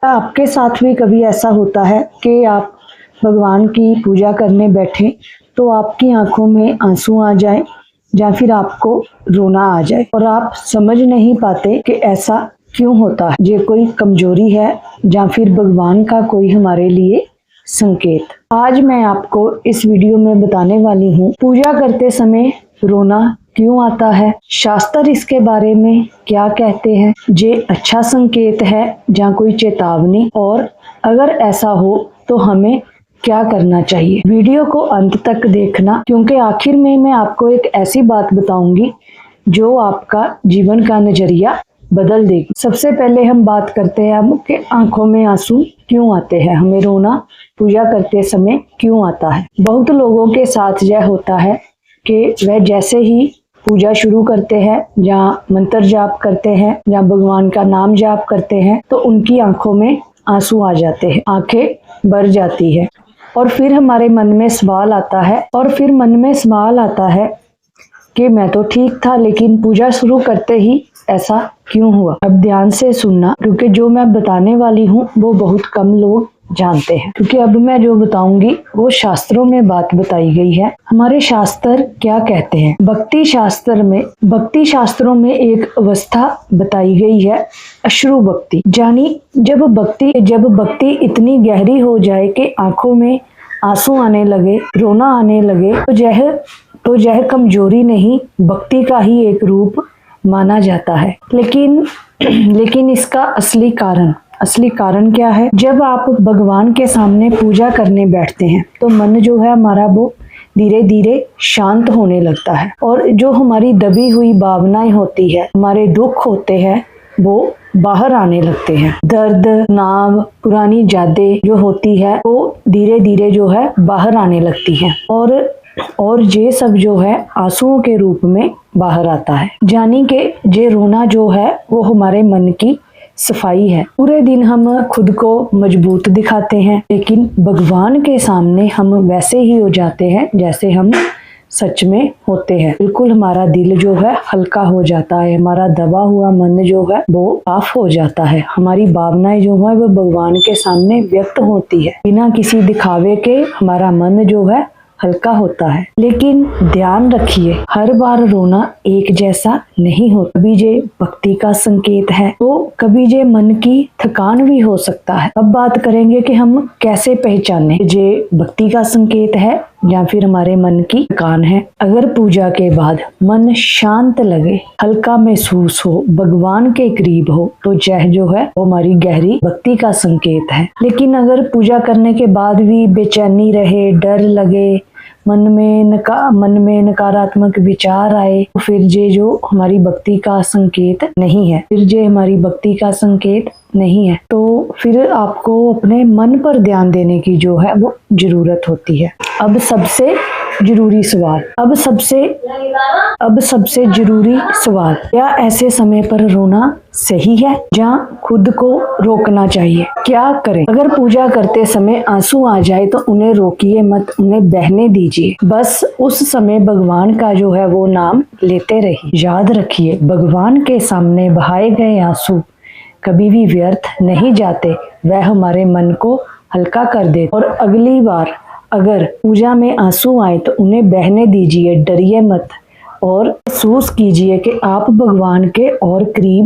आपके साथ भी कभी ऐसा होता है कि आप भगवान की पूजा करने बैठे तो आपकी आंखों में आंसू आ जाए या फिर आपको रोना आ जाए और आप समझ नहीं पाते कि ऐसा क्यों होता है? ये कोई कमजोरी है या फिर भगवान का कोई हमारे लिए संकेत? आज मैं आपको इस वीडियो में बताने वाली हूँ पूजा करते समय रोना क्यों आता है, शास्त्र इसके बारे में क्या कहते हैं, ये अच्छा संकेत है या कोई चेतावनी, और अगर ऐसा हो तो हमें क्या करना चाहिए। वीडियो को अंत तक देखना, क्योंकि आखिर में मैं आपको एक ऐसी बात बताऊंगी जो आपका जीवन का नजरिया बदल देगी। सबसे पहले हम बात करते हैं हम कि आंखों में आंसू क्यों आते हैं, हमें रोना पूजा करते समय क्यों आता है। बहुत लोगों के साथ यह होता है कि वह जैसे ही पूजा शुरू करते हैं या मंत्र जाप करते हैं या भगवान का नाम जाप करते हैं तो उनकी आंखों में आंसू आ जाते हैं, आंखें भर जाती है और फिर हमारे मन में सवाल आता है कि मैं तो ठीक था लेकिन पूजा शुरू करते ही ऐसा क्यों हुआ। अब ध्यान से सुनना, क्योंकि जो मैं बताने वाली हूँ वो बहुत कम लोग जानते हैं, क्योंकि अब मैं जो बताऊंगी वो शास्त्रों में बात बताई गई है। हमारे शास्त्र क्या कहते हैं? भक्ति शास्त्रों में एक अवस्था बताई गई है, अश्रु भक्ति, यानी जब भक्ति इतनी गहरी हो जाए कि आंखों में आंसू आने लगे, रोना आने लगे, तो यह कमजोरी नहीं, भक्ति का ही एक रूप माना जाता है। लेकिन इसका असली कारण क्या है? जब आप भगवान के सामने पूजा करने बैठते हैं तो मन जो है हमारा वो धीरे धीरे शांत होने लगता है और जो हमारी दबी हुई भावनाएं होती है, हमारे दुख होते हैं, वो बाहर आने लगते हैं। दर्द, नाव, पुरानी यादें जो होती है वो धीरे धीरे जो है बाहर आने लगती है और ये सब जो है आंसुओं के रूप में बाहर आता है। यानी कि ये रोना जो है वो हमारे मन की सफाई है। पूरे दिन हम खुद को मजबूत दिखाते हैं, लेकिन भगवान के सामने हम वैसे ही हो जाते हैं जैसे हम सच में होते हैं। बिल्कुल हमारा दिल जो है हल्का हो जाता है, हमारा दबा हुआ मन जो है वो साफ हो जाता है, हमारी भावनाएं जो है वो भगवान के सामने व्यक्त होती है। बिना किसी दिखावे के हमारा मन जो है हल्का होता है। लेकिन ध्यान रखिए, हर बार रोना एक जैसा नहीं होता। कभी ये भक्ति का संकेत है तो कभी ये मन की थकान भी हो सकता है। अब बात करेंगे कि हम कैसे पहचाने ये भक्ति का संकेत है या फिर हमारे मन की थकान है। अगर पूजा के बाद मन शांत लगे, हल्का महसूस हो, भगवान के करीब हो, तो यह जो है वो हमारी गहरी भक्ति का संकेत है। लेकिन अगर पूजा करने के बाद भी बेचैनी रहे, डर लगे, मन में नकारात्मक विचार आए, तो फिर ये जो हमारी भक्ति का संकेत नहीं है। तो फिर आपको अपने मन पर ध्यान देने की जो है वो जरूरत होती है। अब सबसे जरूरी सवाल, क्या ऐसे समय पर रोना सही है या खुद को रोकना चाहिए? क्या करें? अगर पूजा करते समय आंसू आ जाए तो उन्हें रोकिए मत, उन्हें बहने दीजिए। बस उस समय भगवान का जो है वो नाम लेते रहिए। याद रखिए, भगवान के सामने बहाए गए आंसू कभी भी व्यर्थ नहीं जाते, वह हमारे मन को हल्का कर दे। और अगली बार अगर पूजा में आंसू आए तो उन्हें बहने दीजिए, डरिए मत और महसूस कीजिए कि आप भगवान के और करीब